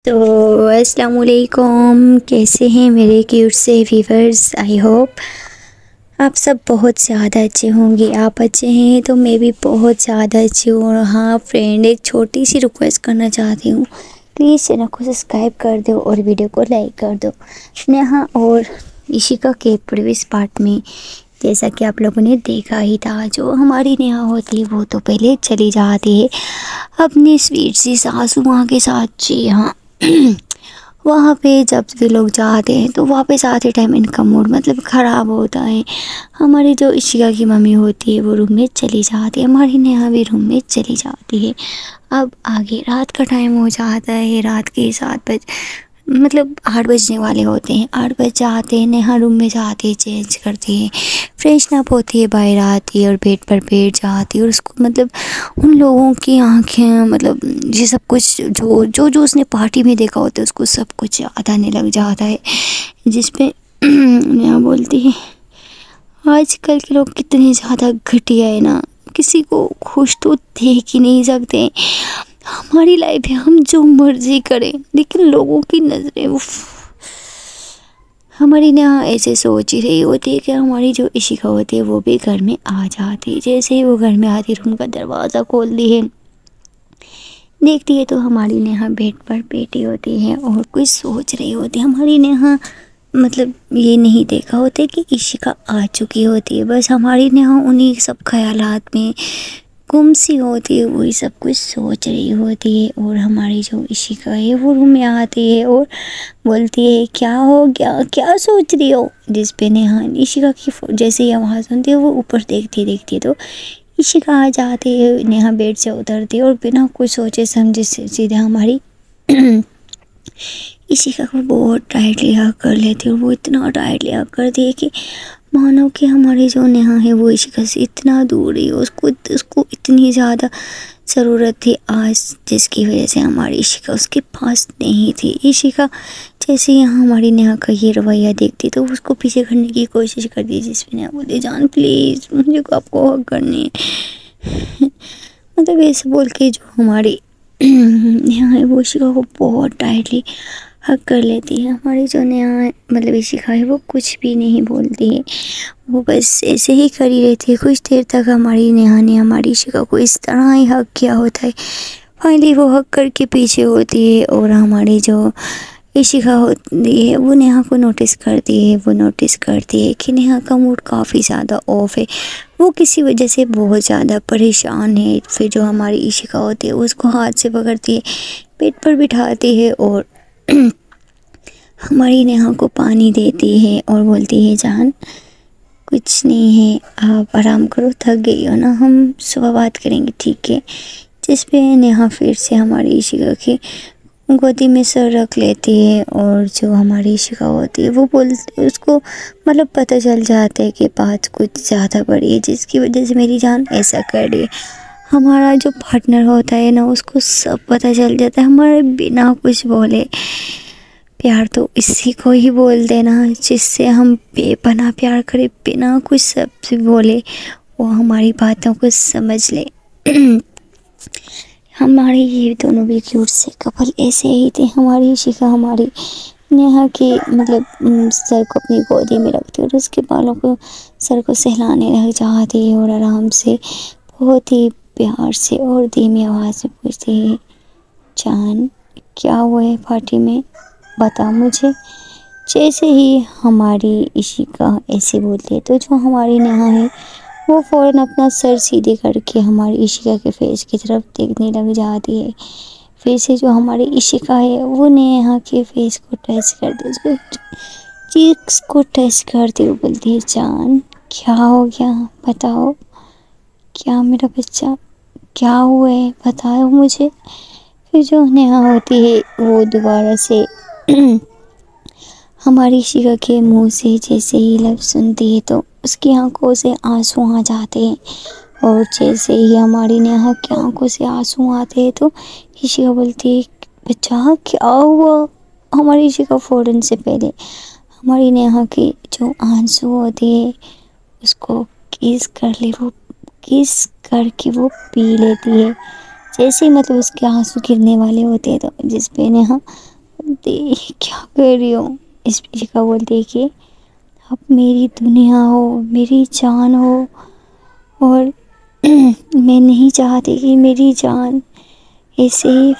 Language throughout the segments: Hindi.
तो अस्सलाम वालेकुम, कैसे हैं मेरे क्यूट से व्यूवर्स। आई होप आप सब बहुत ज़्यादा अच्छे होंगे। आप अच्छे हैं तो मैं भी बहुत ज़्यादा अच्छी हूँ। और हाँ फ्रेंड, एक छोटी सी रिक्वेस्ट करना चाहती हूँ, प्लीज़ चैनल को सब्सक्राइब कर दो और वीडियो को लाइक कर दो। नेहा और इशिका के प्रीवियस पार्ट में जैसा कि आप लोगों ने देखा ही था, जो हमारी नेहा होती है वो तो पहले चली जाती है अपनी स्वीट सी सासू माँ के साथ। जी हाँ वहाँ पे जब भी लोग जाते हैं तो वापस आते टाइम इनका मूड मतलब ख़राब होता है। हमारी जो इशिका की मम्मी होती है वो रूम में चली जाती है, हमारी नेहा भी रूम में चली जाती है। अब आगे रात का टाइम हो जाता है, रात के 7 बज मतलब 8 बजने वाले होते हैं। 8 बज जाते हैं, नेहा रूम में जाती है, चेंज करती है, फ्रेशन अप होती है, बाहर आती है और बेड पर बैठ जाती है। और उसको मतलब उन लोगों की आंखें मतलब ये सब कुछ जो जो जो उसने पार्टी में देखा होता है उसको सब कुछ याद आने लग जाता है। जिस पे नेहा बोलती है आजकल के लोग कितने ज़्यादा घटिया है ना, किसी को खुश तो देख ही नहीं सकते। हमारी लाइफ है, हम जो मर्जी करें, लेकिन लोगों की नज़रें उफ। हमारी नेहा ऐसे सोच ही रही होती है कि हमारी जो इशिका होती है वो भी घर में आ जाती है। जैसे ही वो घर में आती है, रूम का दरवाज़ा खोलती है, देखती है तो हमारी नेहा बेड पर बैठी होती है और कुछ सोच रही होती है। हमारी नेहा मतलब ये नहीं देखा होता कि इशिका आ चुकी होती है, बस हमारी नेहा उन्हीं सब ख्यालात में गुम सी होती है, वही सब कुछ सोच रही होती है। और हमारी जो इशिका है वो रूम में आती है और बोलती है क्या हो गया, क्या सोच रही हो। जिस पे नेहा इशिका की जैसे ही आवाज़ सुनती है वो ऊपर देखती है तो इशिका आ जाती है, नेहा बेड से उतरती है और बिना कुछ सोचे समझे सीधे हमारी इशिका को बहुत टाइटली हग कर लेती है। और वो इतना टाइटली हग करती है कि मानो कि हमारी जो नेहा है वो इशिका से इतना दूर है, उसको इतनी ज़्यादा ज़रूरत थी आज, जिसकी वजह से हमारी इशिका उसके पास नहीं थी। इशिका जैसे यहाँ हमारी नेहा का ये रवैया देखती तो उसको पीछे करने की कोशिश करती, जिसमें नेहा बोलती जान प्लीज़ मुझे आपको हग करनी है मतलब ऐसे बोल के जो हमारी नेहा है वो इशिका को बहुत टाइटली हग कर लेती है। हमारी जो नेहा मतलब इशिका है वो कुछ भी नहीं बोलती है, वो बस ऐसे ही करी रहती है। कुछ देर तक हमारी नेहा ने हमारी इशिका को इस तरह ही हग किया होता है। फाइनली वो हग करके पीछे होती है और हमारी जो इशिका होती है वो नेहा को नोटिस करती है कि नेहा का मूड काफ़ी ज़्यादा ऑफ है, वो किसी वजह से बहुत ज़्यादा परेशान है। फिर जो हमारी इशिका होती है उसको हाथ से पकड़ती है, पेट पर बिठाती है और हमारी नेहा को पानी देती है और बोलती है जान कुछ नहीं है, आप आराम करो, थक गई हो ना, हम सुबह बात करेंगे ठीक है। जिस पे नेहा फिर से हमारी इशिका की गोदी में सर रख लेती है और जो हमारी इशिका होती है वो बोलती उसको मतलब पता चल जाता है कि बात कुछ ज़्यादा बड़ी है, जिसकी वजह से मेरी जान ऐसा कर रही है। हमारा जो पार्टनर होता है ना उसको सब पता चल जाता है हमारे बिना कुछ बोले। प्यार तो इसी को ही बोलते ना, जिससे हम बेपनाह प्यार करें बिना कुछ सबसे बोले, वो हमारी बातों को समझ ले। हमारे ये दोनों भी क्यूट से कपल ऐसे ही थे। हमारी इशिका हमारी नेहा के मतलब सर को अपनी गोदी में रखती है और उसके बालों को सर को सहलाने लग जाती है और आराम से बहुत ही प्यार से और धीमी आवाज़ से पूछती है जान क्या हुआ है पार्टी में, बता मुझे। जैसे ही हमारी इशिका ऐसे बोलती है तो जो हमारी नेहा है वो फ़ौरन अपना सर सीधे करके हमारी इशिका के फेस की तरफ देखने लग जाती है। फिर से जो हमारी इशिका है वो नेहा के फेस को टच करती है, उसको चीक्स को टच करती हुए बोलती है जान क्या हो गया बताओ, क्या मेरा बच्चा क्या हुआ है बताओ मुझे। फिर जो नेहा होती है वो दोबारा से हमारी इशिका के मुंह से जैसे ही लफ्ज़ सुनती है तो उसकी आंखों से आंसू आ जाते हैं। और जैसे ही हमारी नेहा की आंखों से आंसू आते हैं तो इशिका बोलती है बच्चा क्या हुआ। हमारी इशिका फ़ौरन से पहले हमारी नेहा के जो आंसू होते हैं उसको किस कर ले, वो किस करके वो पी लेती है। जैसे ही मतलब उसके आंसू गिरने वाले होते हैं तो जिस पे नेहा बोलती क्या कर रही हो। इस इशिका बोलती है कि आप मेरी दुनिया हो, मेरी जान हो, और मैं नहीं चाहती कि मेरी जान ऐसे ही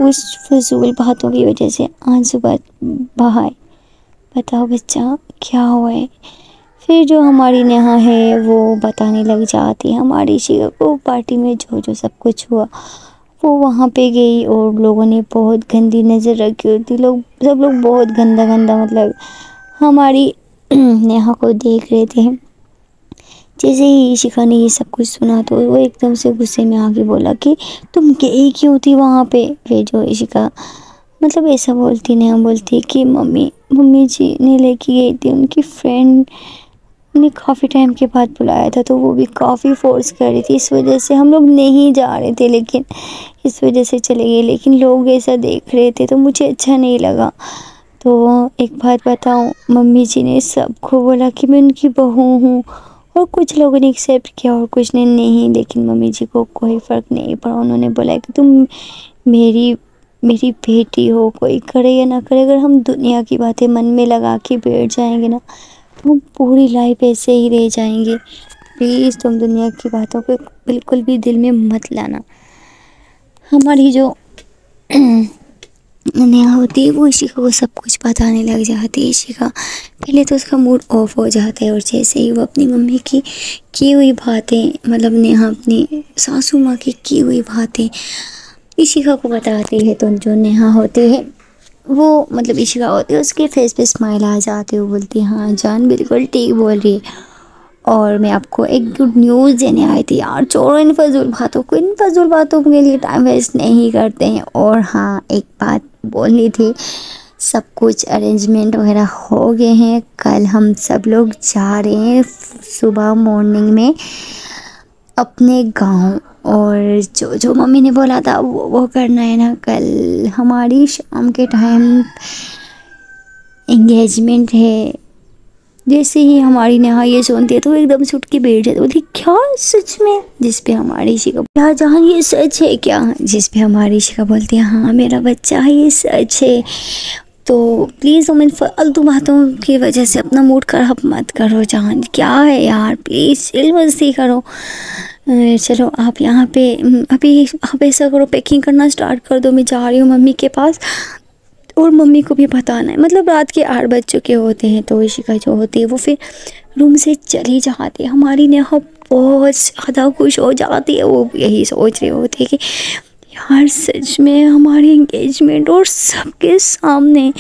उस फजूल बातों की वजह से आंसू बहाए। बताओ बच्चा क्या हुआ है। फिर जो हमारी नेहा है वो बताने लग जाती है हमारी शिका को पार्टी में जो जो सब कुछ हुआ। वो वहाँ पे गई और लोगों ने बहुत गंदी नज़र रखी होती, लोग सब लोग बहुत गंदा गंदा मतलब हमारी नेहा को देख रहे थे। जैसे ही शिखा ने ये सब कुछ सुना तो वो एकदम से गुस्से में आके बोला कि तुम गई क्यों थी वहाँ पे। फिर जो इशिका मतलब ऐसा बोलती, नेहा बोलती कि मम्मी जी ने लेके गई थी, उनकी फ्रेंड ने काफ़ी टाइम के बाद बुलाया था तो वो भी काफ़ी फोर्स कर रही थी, इस वजह से हम लोग नहीं जा रहे थे, लेकिन इस वजह से चले गए। लेकिन लोग ऐसा देख रहे थे तो मुझे अच्छा नहीं लगा। तो एक बात बताऊं, मम्मी जी ने सबको बोला कि मैं उनकी बहू हूँ, और कुछ लोगों ने एक्सेप्ट किया और कुछ ने नहीं, लेकिन मम्मी जी को कोई फ़र्क नहीं पड़ा। उन्होंने बोला कि तुम मेरी मेरी बेटी हो, कोई करे या ना करे, अगर हम दुनिया की बातें मन में लगा के बैठ जाएंगे ना तो हम पूरी लाइफ ऐसे ही रह जाएंगे। प्लीज़ तुम दुनिया की बातों को बिल्कुल भी दिल में मत लाना। हमारी जो नेहा होती है वो इशिका को सब कुछ बताने लग जाती है। इशिका पहले तो उसका मूड ऑफ हो जाता है, और जैसे ही वो अपनी मम्मी की हुई बातें मतलब नेहा अपनी सासू माँ की हुई बातें इशिका को बताती है, तो जो नेहा होती है वो मतलब इशिका होती है उसके फेस पे स्माइल आ जाती है। वो बोलती है हाँ जान बिल्कुल ठीक बोल रही है, और मैं आपको एक गुड न्यूज़ देने आई थी। यार छोड़ो इन फजूल बातों के लिए टाइम वेस्ट नहीं करते हैं। और हाँ एक बात बोलनी थी, सब कुछ अरेंजमेंट वगैरह हो गए हैं, कल हम सब लोग जा रहे हैं सुबह मॉर्निंग में अपने गांव, और जो जो मम्मी ने बोला था वो करना है ना। कल हमारी शाम के टाइम एंगेजमेंट है। जैसे ही हमारी नेहा ये सुनती है तो वो एकदम से उठ के बैठ जाती है, बोलती क्या सच में। जिस पे हमारी शिका क्या जान ये सच है क्या। जिस पे हमारी शिका बोलती है हाँ मेरा बच्चा ये सच है। तो प्लीज़ तुम इन फालतू बातों की वजह से अपना मूड खराब मत करो जान, क्या है यार प्लीज़ चिल मस्ती करो। चलो आप यहाँ पे अभी आप ऐसा करो पैकिंग करना स्टार्ट कर दो, मैं जा रही हूँ मम्मी के पास, और मम्मी को भी बताना है। मतलब रात के 8 बज चुके होते हैं, तो इशिका जो होती है वो फिर रूम से चली जाती है। हमारी नेहा बहुत ज़्यादा खुश हो जाती है, वो यही सोच रही होती है कि यार सच में हमारी एंगेजमेंट और सबके सामने।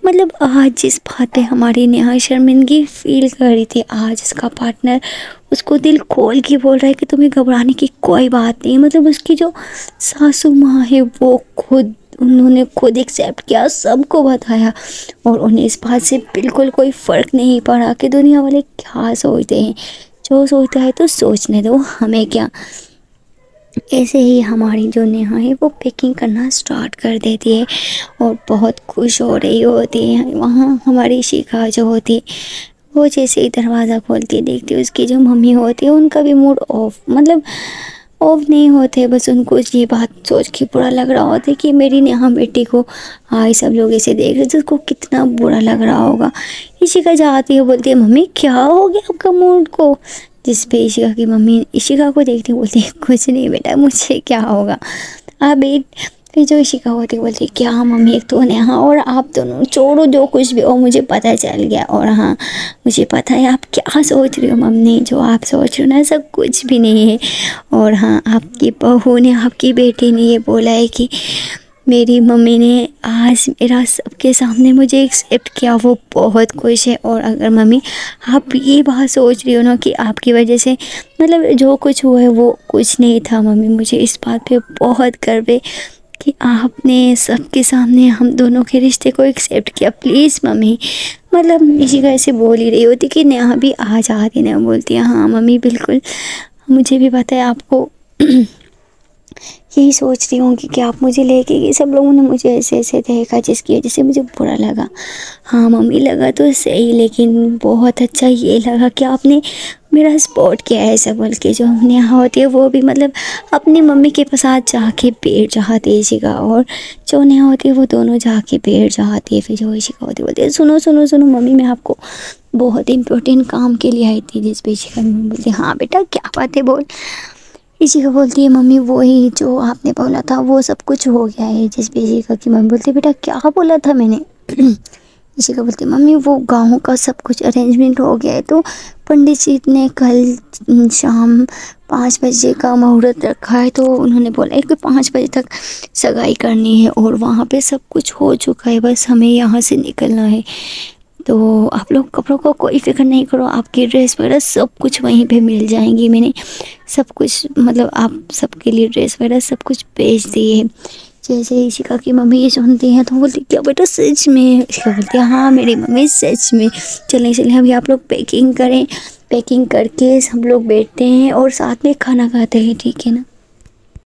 मतलब आज जिस बात पे हमारी नेहा शर्मिंदगी फील कर रही थी, आज इसका पार्टनर उसको दिल खोल के बोल रहा है कि तुम्हें घबराने की कोई बात नहीं। मतलब उसकी जो सासू माँ है वो उन्होंने खुद एक्सेप्ट किया, सबको बताया, और उन्हें इस बात से बिल्कुल कोई फ़र्क नहीं पड़ा कि दुनिया वाले क्या सोचते हैं। जो सोचता है तो सोचने दो, हमें क्या। ऐसे ही हमारी जो नेहा है वो पैकिंग करना स्टार्ट कर देती है और बहुत खुश हो रही होती है। वहाँ हमारी शिखा जो होती है वो जैसे ही दरवाज़ा खोलती है देखती है उसकी जो मम्मी होती है उनका भी मूड ऑफ मतलब ऑफ नहीं होते, बस उनको ये बात सोच के बुरा लग रहा होता है कि मेरी नेहा बेटी को आज सब लोग ऐसे देख रहे थे, उसको कितना बुरा लग रहा होगा। इशिका जाती है बोलती है मम्मी क्या हो गया आपका मूड को। जिस पे इशिका की मम्मी इशिका को देखती बोलती है कुछ नहीं बेटा मुझे क्या होगा आप बेट। फिर जो इशिका होती बोलती क्या मम्मी एक तो नेहा और आप दोनों छोड़ो जो कुछ भी हो, मुझे पता चल गया, और हाँ मुझे पता है आप क्या सोच रही हो मम्मी, जो आप सोच रहे हो ना ऐसा कुछ भी नहीं है। और हाँ आपकी बहू ने आपकी बेटी ने ये बोला है कि मेरी मम्मी ने आज मेरा सबके सामने मुझे एक्सेप्ट किया, वो बहुत खुश है। और अगर मम्मी आप ये बात सोच रही हो ना कि आपकी वजह से मतलब जो कुछ हुआ है वो कुछ नहीं था, मम्मी मुझे इस बात पे बहुत गर्व है कि आपने सबके सामने हम दोनों के रिश्ते को एक्सेप्ट किया। प्लीज़ मम्मी, मतलब इशिका ऐसे बोल ही रही होती कि नेहा भी आ जाती ना बोलती है हाँ मम्मी बिल्कुल मुझे भी पता है आपको यही सोच रही हूँ कि आप मुझे लेके गए, सब लोगों ने मुझे ऐसे ऐसे देखा जिसकी वजह से मुझे बुरा लगा। हाँ मम्मी, लगा तो सही, लेकिन बहुत अच्छा ये लगा कि आपने मेरा सपोर्ट किया है। ऐसा बोल के जो हमने यहाँ होती है वो भी मतलब अपनी मम्मी के साथ जाके बैठ जाती है इशिका, और जो नेहा होती है वो दोनों जाके बैठ जाती है। फिर जो इशिका होती है बोलती है सुनो सुनो सुनो मम्मी, मैं आपको बहुत इंपॉर्टेंट काम के लिए आई थी। जिस पे इशिका मम्मी बोलती है हाँ बेटा क्या बात है बोल। इशिका बोलती है मम्मी वही जो आपने बोला था वो सब कुछ हो गया है। जिस पे इशिका की मम्मी बोलती है बेटा क्या बोला था मैंने। इशिका बोलती है मम्मी वो गाँव का सब कुछ अरेंजमेंट हो गया है, तो पंडित जी ने कल शाम 5 बजे का मुहूर्त रखा है, तो उन्होंने बोला है कि 5 बजे तक सगाई करनी है और वहाँ पे सब कुछ हो चुका है, बस हमें यहाँ से निकलना है। तो आप लोग कपड़ों का कोई फिक्र नहीं करो, आपकी ड्रेस वगैरह सब कुछ वहीं पे मिल जाएंगी। मैंने सब कुछ मतलब आप सबके लिए ड्रेस वगैरह सब कुछ भेज दिए है। जैसे इशिका की मम्मी ये सुनती हैं तो बोलती क्या बेटा सच में। इशिका बोलती है हाँ मेरी मम्मी सच में। चलें चलें अभी आप लोग पैकिंग करें, पैकिंग करके सब लोग बैठते हैं और साथ में खाना खाते हैं, ठीक है ना।